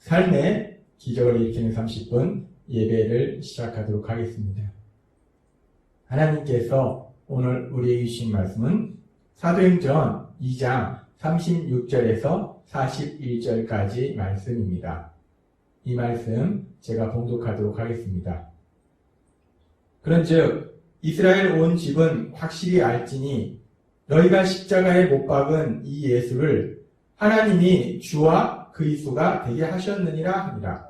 삶의 기적을 일으키는 30분 예배를 시작하도록 하겠습니다. 하나님께서 오늘 우리에게 주신 말씀은 사도행전 2장 36절에서 41절까지 말씀입니다. 이 말씀 제가 봉독하도록 하겠습니다. 그런즉 이스라엘 온 집은 확실히 알지니 너희가 십자가에 못 박은 이 예수를 하나님이 주와 그리스도가 되게 하셨느니라 하니라.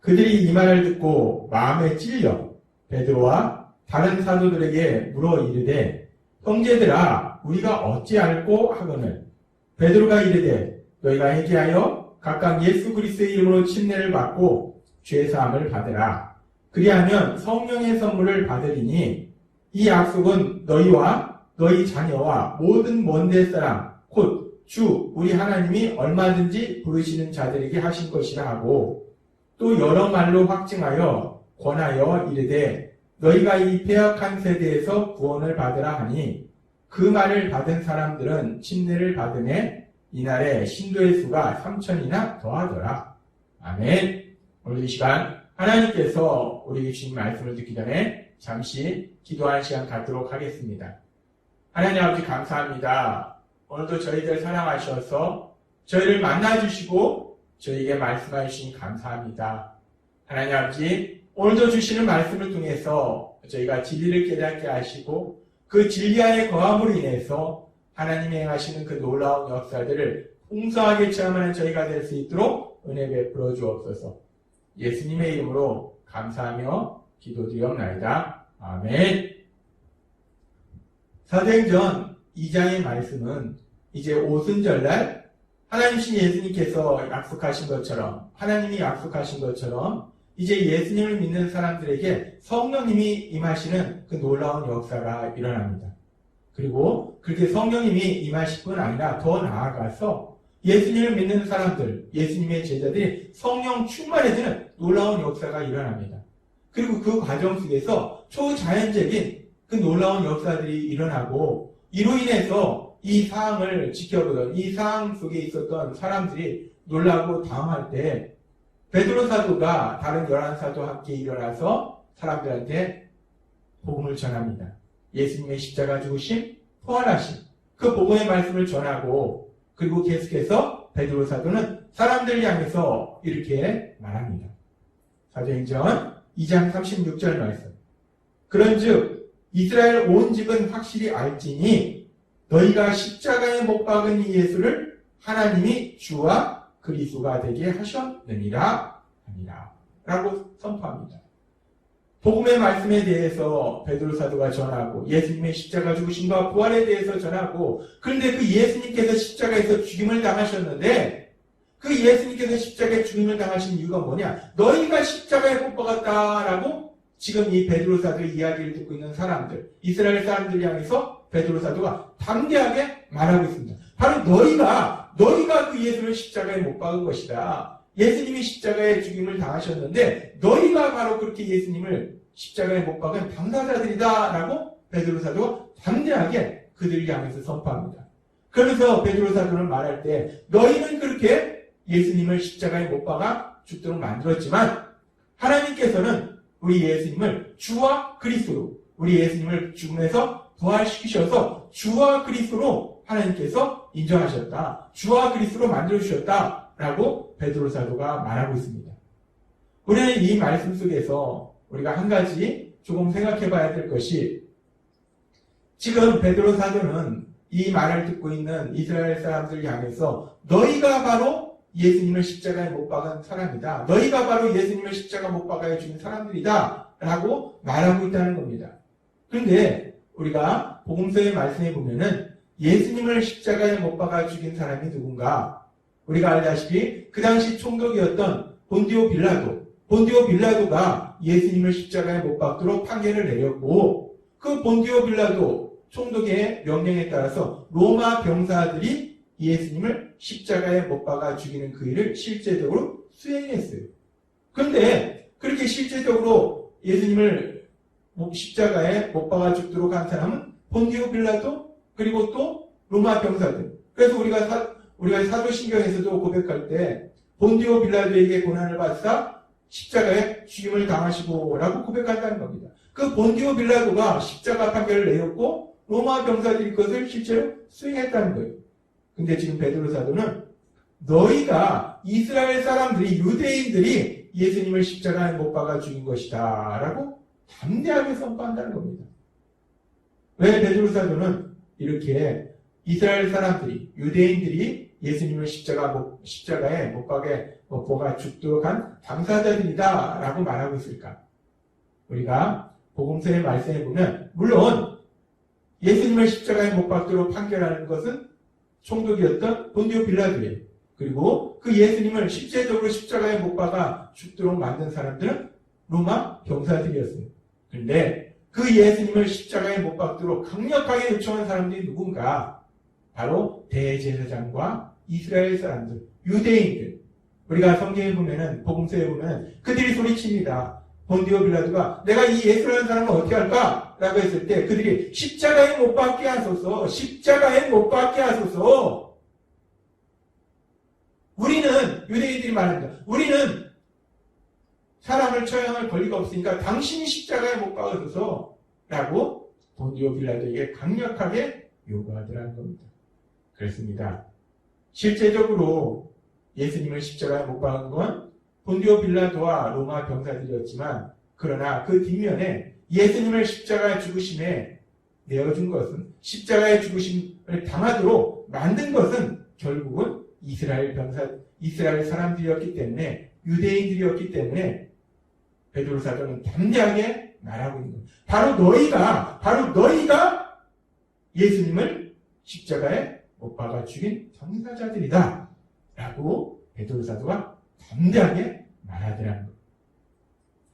그들이 이 말을 듣고 마음에 찔려 베드로와 다른 사도들에게 물어 이르되 형제들아 우리가 어찌할꼬 하거늘 베드로가 이르되 너희가 회개하여 각각 예수 그리스도의 이름으로 침례를 받고 죄사함을 받으라. 그리하면 성령의 선물을 받으리니 이 약속은 너희와 너희 자녀와 모든 먼데 사람 곧 주 우리 하나님이 얼마든지 부르시는 자들에게 하신 것이라 하고 또 여러 말로 확증하여 권하여 이르되 너희가 이 패역한 세대에서 구원을 받으라 하니 그 말을 받은 사람들은 침례를 받음에 이날에 신도의 수가 3,000이나 더하더라. 아멘. 오늘 이 시간 하나님께서 우리에게 주신 말씀을 듣기 전에 잠시 기도하는 시간 갖도록 하겠습니다. 하나님 아버지 감사합니다. 오늘도 저희들 사랑하셔서 저희를 만나주시고 저희에게 말씀해 주시니 감사합니다. 하나님 아버지 오늘도 주시는 말씀을 통해서 저희가 진리를 깨닫게 하시고 그 진리 안에 거함으로 인해서 하나님이 행하시는 그 놀라운 역사들을 풍성하게 체험하는 저희가 될 수 있도록 은혜 베풀어 주옵소서. 예수님의 이름으로 감사하며 기도드리옵나이다. 아멘. 사도행전 2장의 말씀은 이제 오순절날 하나님신 예수님께서 약속하신 것처럼 하나님이 약속하신 것처럼 이제 예수님을 믿는 사람들에게 성령님이 임하시는 그 놀라운 역사가 일어납니다. 그리고 그렇게 성령님이 임하실 뿐 아니라 더 나아가서 예수님을 믿는 사람들, 예수님의 제자들이 성령 충만해지는 놀라운 역사가 일어납니다. 그리고 그 과정 속에서 초자연적인 그 놀라운 역사들이 일어나고 이로 인해서 이 상황을 지켜보던 이 상황 속에 있었던 사람들이 놀라고 당황할 때 베드로 사도가 다른 11사도와 함께 일어나서 사람들한테 복음을 전합니다. 예수님의 십자가 죽으심, 부활하심 그 복음의 말씀을 전하고 그리고 계속해서 베드로 사도는 사람들을 향해서 이렇게 말합니다. 사도행전 2장 36절 말씀. 그런즉 이스라엘 온 집은 확실히 알지니 너희가 십자가에 못 박은 이 예수를 하나님이 주와 그리스도가 되게 하셨느니라 하니라 라고 선포합니다. 복음의 말씀에 대해서 베드로 사도가 전하고 예수님의 십자가 죽으심과 부활에 대해서 전하고 그런데 그 예수님께서 십자가에서 죽임을 당하셨는데 그 예수님께서 십자가에 죽임을 당하신 이유가 뭐냐? 너희가 십자가에 못 박았다라고 지금 이 베드로 사도의 이야기를 듣고 있는 사람들, 이스라엘 사람들 향해서 베드로 사도가 담대하게 말하고 있습니다. 바로 너희가 그 예수를 십자가에 못 박은 것이다. 예수님이 십자가에 죽임을 당하셨는데 너희가 바로 그렇게 예수님을 십자가에 못 박은 당사자들이다 라고 베드로 사도가 담대하게 그들을 향해서 선포합니다. 그러면서 베드로 사도는 말할 때 너희는 그렇게 예수님을 십자가에 못 박아 죽도록 만들었지만 하나님께서는 우리 예수님을 주와 그리스도로 우리 예수님을 죽음에서 부활시키셔서 주와 그리스도로 하나님께서 인정하셨다. 주와 그리스도로 만들어주셨다. 라고 베드로 사도가 말하고 있습니다. 우리는 이 말씀 속에서 우리가 한 가지 조금 생각해 봐야 될 것이 지금 베드로 사도는 이 말을 듣고 있는 이스라엘 사람들을 향해서 너희가 바로 예수님을 십자가에 못 박은 사람이다. 너희가 바로 예수님을 십자가 못 박아야 죽인 사람들이다. 라고 말하고 있다는 겁니다. 그런데 우리가 복음서의 말씀에 보면은 예수님을 십자가에 못 박아 죽인 사람이 누군가? 우리가 알다시피 그 당시 총독이었던 본디오 빌라도가 예수님을 십자가에 못 박도록 판결을 내렸고 그 본디오 빌라도 총독의 명령에 따라서 로마 병사들이 예수님을 십자가에 못 박아 죽이는 그 일을 실제적으로 수행했어요. 그런데 그렇게 실제적으로 예수님을 십자가에 못 박아 죽도록 한 사람은 본디오 빌라도 그리고 또 로마 병사들. 그래서 우리가 사도신경에서도 고백할 때 본디오 빌라도에게 고난을 받사 십자가에 죽임을 당하시고라고 고백한다는 겁니다. 그 본디오 빌라도가 십자가 판결을 내렸고 로마 병사들이 그것을 실제로 수행했다는 거예요. 근데 지금 베드로 사도는 너희가 이스라엘 사람들이 유대인들이 예수님을 십자가에 못 박아 죽인 것이다 라고 담대하게 선포한다는 겁니다. 왜 베드로 사도는 이렇게 이스라엘 사람들이 유대인들이 예수님을 십자가에 못 박아 죽도록 한 당사자들이다 라고 말하고 있을까? 우리가 복음서의 말씀에 보면 물론 예수님을 십자가에 못 박도록 판결하는 것은 총독이었던 본디오 빌라도예요. 그리고 그 예수님을 실제적으로 십자가에 못 박아 죽도록 만든 사람들은 로마 병사들이었어요. 그런데 그 예수님을 십자가에 못 박도록 강력하게 요청한 사람들이 누군가? 바로 대제사장과 이스라엘 사람들, 유대인들. 우리가 성경에 보면은, 복음서에 보면은 그들이 소리칩니다. 본디오 빌라도가 내가 이 예수라는 사람을 어떻게 할까? 라고 했을 때 그들이 십자가에 못 박게 하소서, 십자가에 못 박게 하소서. 우리는, 유대인들이 말합니다. 우리는 사람을 처형할 권리가 없으니까 당신이 십자가에 못 박아줘서 라고 본디오 빌라도에게 강력하게 요구하더라는 겁니다. 그렇습니다. 실제적으로 예수님을 십자가에 못 박은 건 본디오 빌라도와 로마 병사들이었지만 그러나 그 뒷면에 예수님을 십자가에 죽으심에 내어준 것은 십자가에 죽으심을 당하도록 만든 것은 결국은 이스라엘 사람들이었기 때문에 유대인들이었기 때문에 베드로 사도는 담대하게 말하고 있는 겁니다. 바로 너희가 예수님을 십자가에 못 박아 죽인 당사자들이다 라고 베드로 사도가 담대하게 말하더라는 겁니다.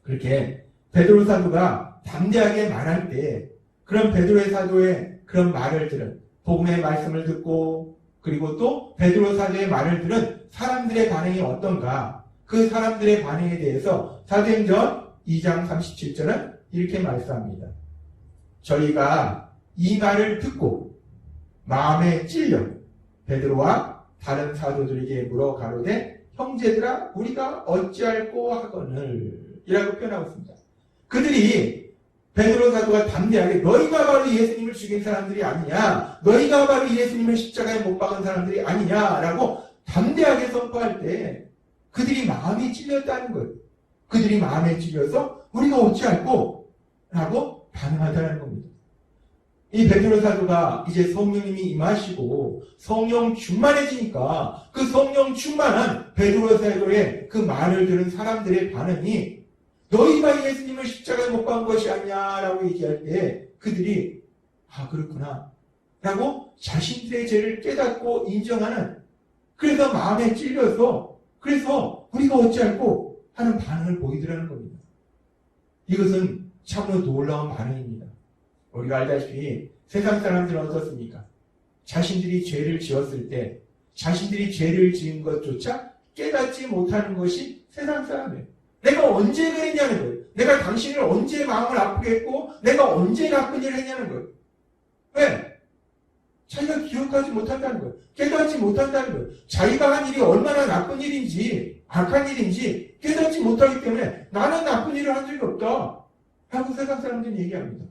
그렇게 베드로 사도가 담대하게 말할 때 그런 베드로 사도의 그런 말을 들은 복음의 말씀을 듣고 그리고 또 베드로 사도의 말을 들은 사람들의 반응이 어떤가? 그 사람들의 반응에 대해서 사도행전 2장 37절은 이렇게 말씀합니다. 저희가 이 말을 듣고 마음에 찔려 베드로와 다른 사도들에게 물어 가로되 형제들아 우리가 어찌할꼬 하거늘 이라고 표현하고 있습니다. 그들이 베드로 사도가 담대하게 너희가 바로 예수님을 죽인 사람들이 아니냐, 너희가 바로 예수님을 십자가에 못 박은 사람들이 아니냐라고 담대하게 선포할 때 그들이 마음이 찔렸다는 거예요. 그들이 마음에 찔려서 우리가 어찌할꼬 라고 반응하다는 겁니다. 이 베드로 사도가 이제 성령님이 임하시고 성령 충만해지니까 그 성령 충만한 베드로 사도의 그 말을 들은 사람들의 반응이 너희가 예수님을 십자가에 못 박은 것이 아니냐라고 얘기할 때 그들이 그렇구나 라고 자신들의 죄를 깨닫고 인정하는, 그래서 마음에 찔려서 그래서 우리가 어찌할꼬 하는 반응을 보이더라는 겁니다. 이것은 참으로 놀라운 반응입니다. 우리가 알다시피 세상 사람들은 어떻습니까? 자신들이 죄를 지었을 때 자신들이 죄를 지은 것조차 깨닫지 못하는 것이 세상 사람이에요. 내가 언제 그랬냐는 거예요. 내가 당신을 언제 마음을 아프게 했고 내가 언제 나쁜 일을 했냐는 거예요. 왜? 자기가 기억하지 못한다는 거예요. 깨닫지 못한다는 거예요. 자기가 한 일이 얼마나 나쁜 일인지 악한 일인지 깨닫지 못하기 때문에 나는 나쁜 일을 한 적이 없다 하고 세상 사람들은 얘기합니다.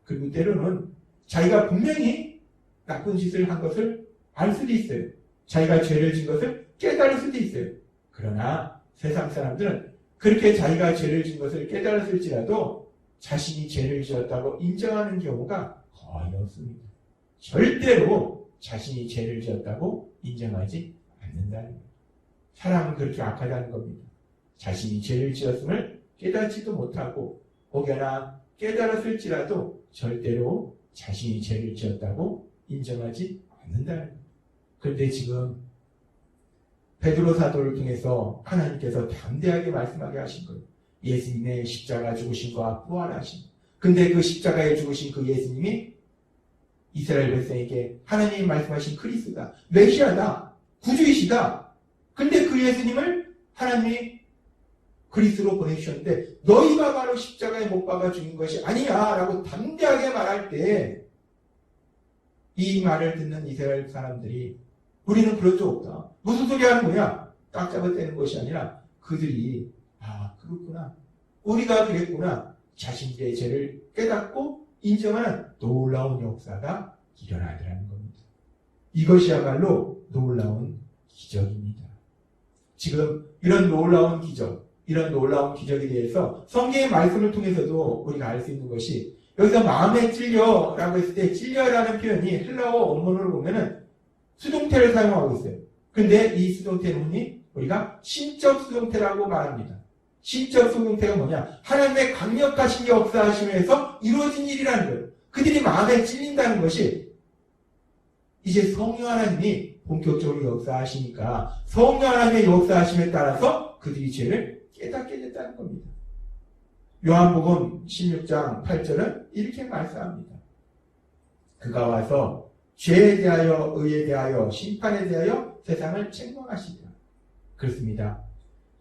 그리고 때로는 자기가 분명히 나쁜 짓을 한 것을 알 수도 있어요. 자기가 죄를 진 것을 깨달을 수도 있어요. 그러나 세상 사람들은 그렇게 자기가 죄를 진 것을 깨달았을지라도 자신이 죄를 지었다고 인정하는 경우가 거의 없습니다. 절대로 자신이 죄를 지었다고 인정하지 않는다는 거예요. 사람은 그렇게 악하다는 겁니다. 자신이 죄를 지었음을 깨닫지도 못하고 혹여나 깨달았을지라도 절대로 자신이 죄를 지었다고 인정하지 않는다는 거예요. 그런데 지금 베드로 사도를 통해서 하나님께서 담대하게 말씀하게 하신 거예요. 예수님의 십자가 죽으심과 부활하심. 근데 그 십자가에 죽으신 그 예수님이 이스라엘 백성에게 하나님이 말씀하신 그리스도다, 메시아다, 구주이시다. 근데 그 예수님을 하나님이 그리스도로 보내주셨는데 너희가 바로 십자가에 못 박아 죽인 것이 아니야 라고 담대하게 말할 때 이 말을 듣는 이스라엘 사람들이 우리는 그럴 수 없다. 무슨 소리 하는 거냐? 딱 잡아떼는 것이 아니라 그들이 그렇구나. 우리가 그랬구나. 자신들의 죄를 깨닫고 인정하는 놀라운 역사가 일어나더라는 겁니다. 이것이야말로 놀라운 기적입니다. 지금 이런 놀라운 기적에 대해서 성경의 말씀을 통해서도 우리가 알 수 있는 것이 여기서 마음에 찔려라고 했을 때 찔려라는 표현이 헬라어 원문으로 보면은 수동태를 사용하고 있어요. 근데 이 수동태는 우리가 신적 수동태라고 말합니다. 신적 수동태가 뭐냐? 하나님의 강력하신 역사하심에서 이루어진 일이라는 거예요. 그들이 마음에 찔린다는 것이 이제 성령 하나님이 본격적으로 역사하시니까 성령 하나님의 역사하심에 따라서 그들이 죄를 깨닫게 됐다는 겁니다. 요한복음 16장 8절은 이렇게 말씀합니다. 그가 와서 죄에 대하여 의에 대하여 심판에 대하여 세상을 책망하시리라. 그렇습니다.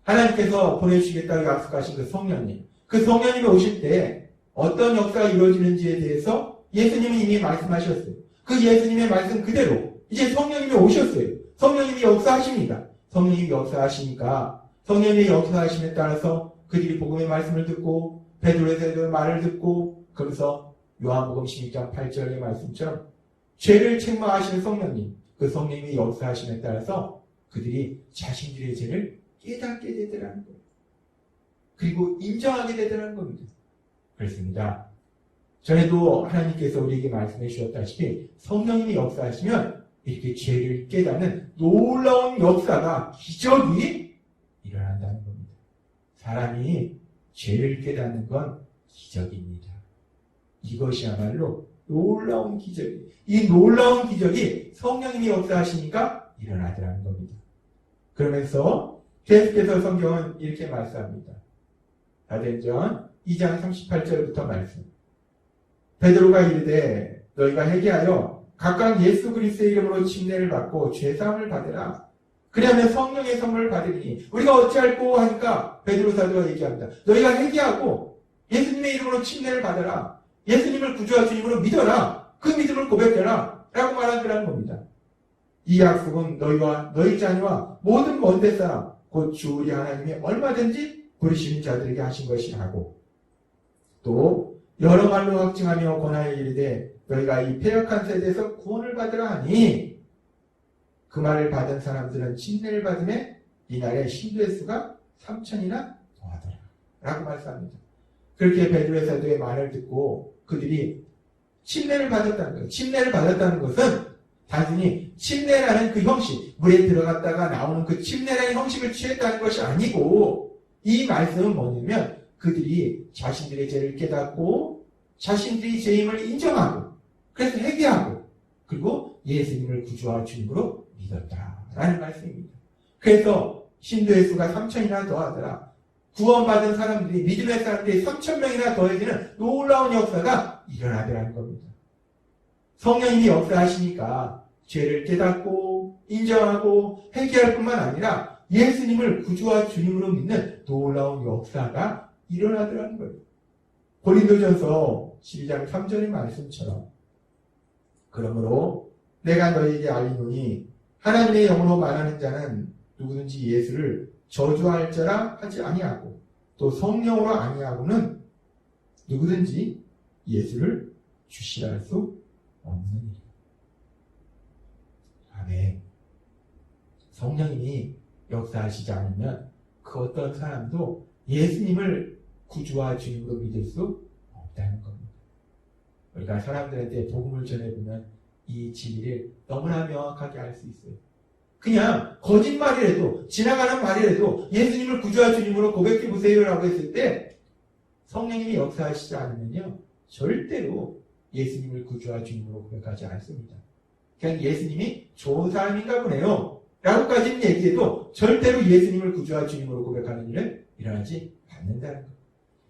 하나님께서 보내주시겠다고 약속하신 그 성령님이 오실 때 어떤 역사가 이루어지는지에 대해서 예수님이 이미 말씀하셨어요. 그 예수님의 말씀 그대로 이제 성령님이 오셨어요. 성령님이 역사하십니다. 성령님이 역사하시니까 성령님의 역사하심에 따라서 그들이 복음의 말씀을 듣고 베드로의 말을 듣고 거기서 요한복음 16장 8절의 말씀처럼 죄를 책망하시는 성령님, 그 성령님의 역사하심에 따라서 그들이 자신들의 죄를 깨닫게 되더라는 거예요. 그리고 인정하게 되더라는 겁니다. 그렇습니다. 전에도 하나님께서 우리에게 말씀해 주셨다시피 성령님이 역사하시면 이렇게 죄를 깨닫는 놀라운 역사가, 기적이 일어난다는 겁니다. 사람이 죄를 깨닫는 건 기적입니다. 이것이야말로 놀라운 기적이에요. 이 놀라운 기적이 성령님이 역사하시니까 일어나더라는 겁니다. 그러면서 계속해서 성경은 이렇게 말씀합니다. 사도행전 2장 38절부터 말씀. 베드로가 이르되 너희가 회개하여 각각 예수 그리스도의 이름으로 침례를 받고 죄사함을 받으라. 그리하면 성령의 선물을 받으리니 우리가 어찌할꼬 하니까 베드로 사도가 얘기합니다. 너희가 회개하고 예수님의 이름으로 침례를 받아라. 예수님을 구주와 주님으로 믿어라. 그 믿음을 고백해라. 라고 말하더라는 겁니다. 이 약속은 너희와 너희 자녀와 모든 먼데 사람 곧 주 우리 하나님이 얼마든지 부르시는 자들에게 하신 것이라고. 또 여러 말로 확증하며 권하여 이르되 너희가 이 패역한 세대에서 구원을 받으라 하니 그 말을 받은 사람들은 침례를 받음에 이날의 신도의 수가 3,000이나 더하더라 라고 말씀합니다. 그렇게 베드로의 사도의 말을 듣고 그들이 침례를 받았다는 거예요. 침례를 받았다는 것은 단순히 침례라는 그 형식, 물에 들어갔다가 나오는 그 침례라는 형식을 취했다는 것이 아니고 이 말씀은 뭐냐면 그들이 자신들의 죄를 깨닫고 자신들이 죄임을 인정하고 그래서 회개하고 그리고 예수님을 구주와 주님으로 믿었다라는 말씀입니다. 그래서 신도의 수가 3,000이나 더하더라. 구원받은 사람들이, 믿음의 사람들이 3,000명이나 더해지는 놀라운 역사가 일어나더라는 겁니다. 성령님이 역사하시니까 죄를 깨닫고 인정하고 회개할 뿐만 아니라 예수님을 구주와 주님으로 믿는 놀라운 역사가 일어나더라는 거예요. 고린도전서 12장 3절의 말씀처럼 그러므로 내가 너희에게 알리노니 하나님의 영으로 말하는 자는 누구든지 예수를 저주할 자라 하지 아니하고 또 성령으로 아니하고는 누구든지 예수를 주시라 할 수 없는 일. 아멘. 성령님이 역사하시지 않으면 그 어떤 사람도 예수님을 구주와 주님으로 믿을 수 없다는 겁니다. 우리가 사람들한테 복음을 전해보면 이 진리를 너무나 명확하게 알 수 있어요. 그냥 거짓말이라도 지나가는 말이라도 예수님을 구주와 주님으로 고백해보세요 라고 했을 때 성령님이 역사하시지 않으면요 절대로 예수님을 구주와 주님으로 고백하지 않습니다. 그냥 예수님이 좋은 사람인가 보네요 라고까지는 얘기해도 절대로 예수님을 구주와 주님으로 고백하는 일은 일어나지 않는다는 거예요.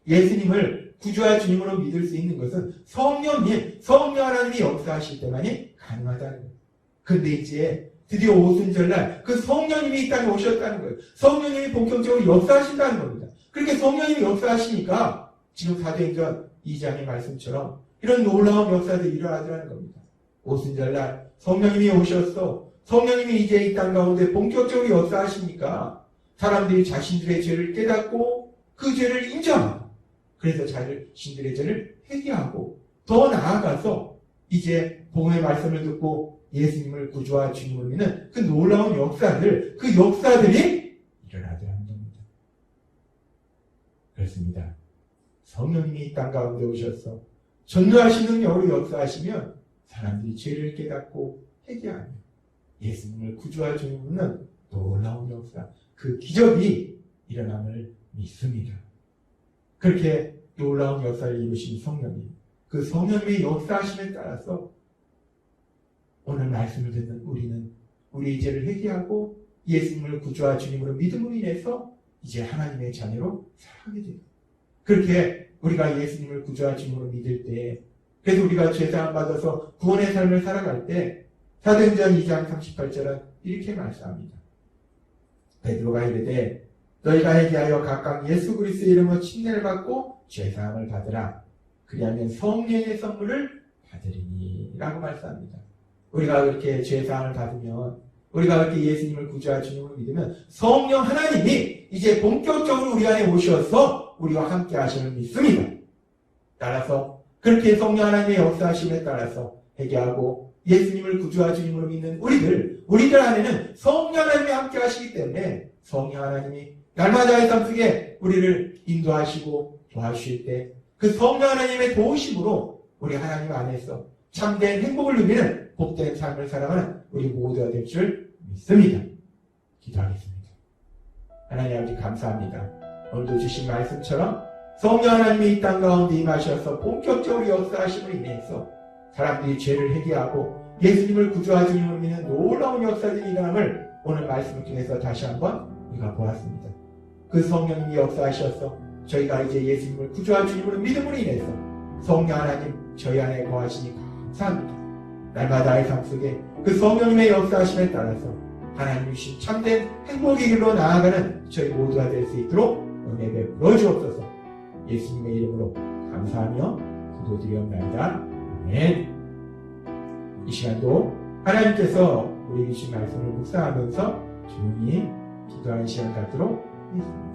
예수님을 구주와 주님으로 믿을 수 있는 것은 성령 하나님이 역사하실 때만이 가능하다는 거예요. 근데 이제 드디어 오순절날 그 성령님이 이 땅에 오셨다는 거예요. 성령님이 본격적으로 역사하신다는 겁니다. 그렇게 성령님이 역사하시니까 지금 사도행전 2장의 말씀처럼 이런 놀라운 역사들이 일어나더라는 겁니다. 오순절날 성령님이 오셨어. 성령님이 이제 이 땅 가운데 본격적으로 역사하시니까 사람들이 자신들의 죄를 깨닫고 그 죄를 인정하고 그래서 자신들의 죄를 회개하고 더 나아가서 이제 복음의 말씀을 듣고 예수님을 구주와 주님으로 믿는 그 놀라운 역사들이 일어나더라는 겁니다. 그렇습니다. 성령님이 이 땅 가운데 오셔서 전도하시는 능력으로 역사하시면 사람들이 죄를 깨닫고 회개하며 예수님을 구주와 주님으로 믿는 놀라운 역사, 그 기적이 일어남을 믿습니다. 그렇게 놀라운 역사를 이루신 성령님, 그 성령님의 역사하심에 따라서 오늘 말씀을 듣는 우리는 우리의 죄를 회개하고 예수님을 구주와 주님으로 믿음으로 인해서 이제 하나님의 자녀로 살아가게 됩니다. 그렇게 우리가 예수님을 구주와 주님으로 믿을 때, 그래서 우리가 죄사함 받아서 구원의 삶을 살아갈 때 사도행전 2장 38절은 이렇게 말씀합니다. 베드로가 이르되 너희가 회개하여 각각 예수 그리스도의 이름으로 침례를 받고 죄사함을 받으라. 그리하면 성령의 선물을 받으리니 라고 말씀합니다. 우리가 그렇게 죄사함을 받으면, 우리가 그렇게 예수님을 구주와 주님으로 믿으면 성령 하나님이 이제 본격적으로 우리 안에 오셔서 우리와 함께 하심을 믿습니다. 따라서 그렇게 성령 하나님의 역사하심에 따라서 회개하고 예수님을 구주와 주님으로 믿는 우리들 안에는 성령 하나님이 함께 하시기 때문에 성령 하나님이 날마다의 삶 속에 우리를 인도하시고 도와주실 때 그 성령 하나님의 도우심으로 우리 하나님 안에서 참된 행복을 누리는 복된 삶을 살아가는 우리 모두가 될 줄 믿습니다. 기도하겠습니다. 하나님 아버지 감사합니다. 오늘도 주신 말씀처럼 성령 하나님이 이 땅 가운데 임하셔서 본격적으로 역사하심으로 인해서 사람들이 죄를 회개하고 예수님을 구주와 주님으로 믿는 놀라운 역사들이 일어남을 오늘 말씀을 통해서 다시 한번 우리가 보았습니다. 그 성령님이 역사하셔서 저희가 이제 예수님을 구주와 주님으로 믿음으로 인해서 성령 하나님 저희 안에 거하시니 감사합니다. 날마다의 삶 속에 그 성령님의 역사하심에 따라서 하나님 주신 참된 행복의 길로 나아가는 저희 모두가 될 수 있도록 은혜 베풀어 주옵소서. 예수님의 이름으로 감사하며 기도드리옵나이다. 아멘. 이 시간도 하나님께서 우리 주신 말씀을 묵상하면서 조용히 기도하는 시간 갖도록 하겠습니다.